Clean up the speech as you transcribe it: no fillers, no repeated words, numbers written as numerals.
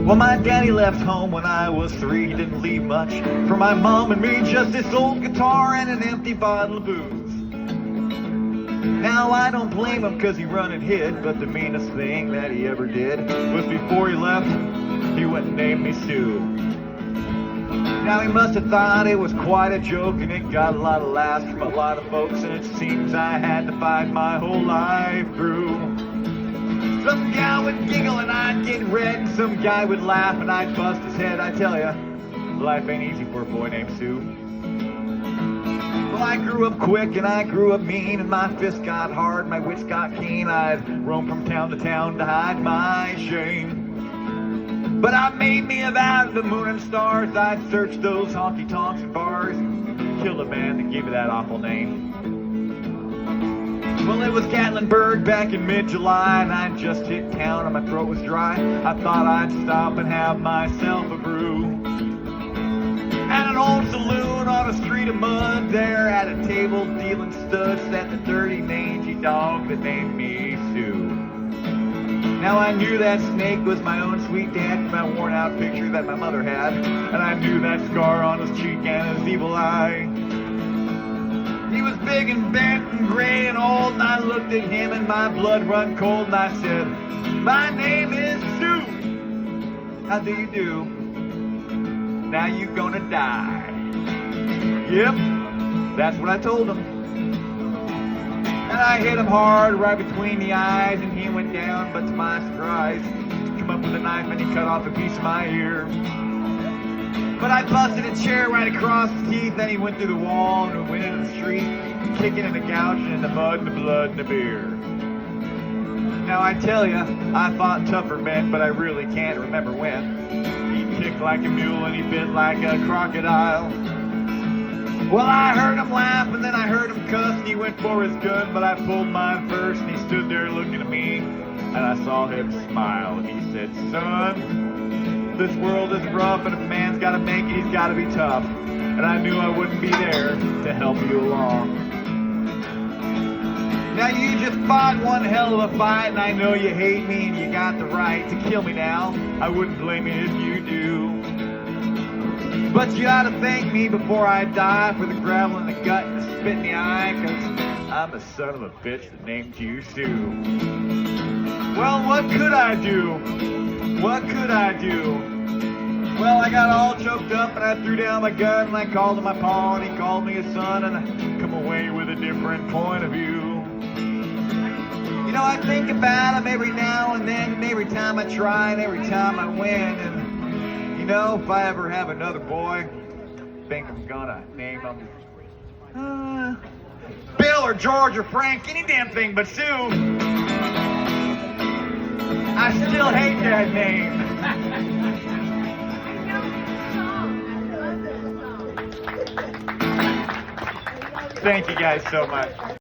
Well, my daddy left home when I was 3. He didn't leave much for my mom and me, just this old guitar and an empty bottle of booze. Now I don't blame him cause he run and hid, but the meanest thing that he ever did was before he left, he went and named me Sue. Now he must have thought it was quite a joke, and it got a lot of laughs from a lot of folks, and it seems I had to fight my whole life through. Some guy would giggle and I'd get red, and some guy would laugh and I'd bust his head. I tell ya, life ain't easy for a boy named Sue. Well, I grew up quick and I grew up mean, and my fists got hard, my wits got keen. I'd roam from town to town to hide my shame. But I made me a vow to the moon and stars, I'd search those honky-tonks and bars, kill a man that gave me that awful name. Well, it was Gatlinburg back in mid-July, and I'd just hit town and my throat was dry. I thought I'd stop and have myself a brew. At an old saloon on a street of mud, there at a table dealing studs, sat the dirty, mangy dog that named me Sue. Now I knew that snake was my own sweet dad from that worn out picture that my mother had, and I knew that scar on his cheek and his evil eye. He was big and bent and gray and old, and I looked at him and my blood run cold, and I said, my name is Sue. How do you do? Now you gonna die. Yep, that's what I told him. And I hit him hard right between the eyes, and he went down, but to my surprise, he came up with a knife and he cut off a piece of my ear. But I busted a chair right across his teeth, then he went through the wall and went into the street, kicking and gouging in the mud and the blood and the beer. Now I tell ya, I fought tougher men, but I really can't remember when. He kicked like a mule and he bit like a crocodile. Well, I heard him laugh and then I heard him cuss, and he went for his gun, but I pulled mine first, and he stood there looking at me, and I saw him smile, and he said, son, this world is rough, and if a man's gotta make it, he's gotta be tough. And I knew I wouldn't be there to help you along. Now you just fought one hell of a fight, and I know you hate me and you got the right to kill me now. I wouldn't blame you if you do. But you ought to thank me before I die for the gravel in the gut and the spit in the eye, cause I'm the son of a bitch that named you Sue. Well, what could I do? What could I do? Well, I got all choked up and I threw down my gun and I called him my pa and he called me a son, and I come away with a different point of view. You know, I think about him every now and then, and every time I try and every time I win, and you know, if I ever have another boy, I think I'm gonna name him Bill or George or Frank, any damn thing but Sue. I still hate that name. Thank you guys so much.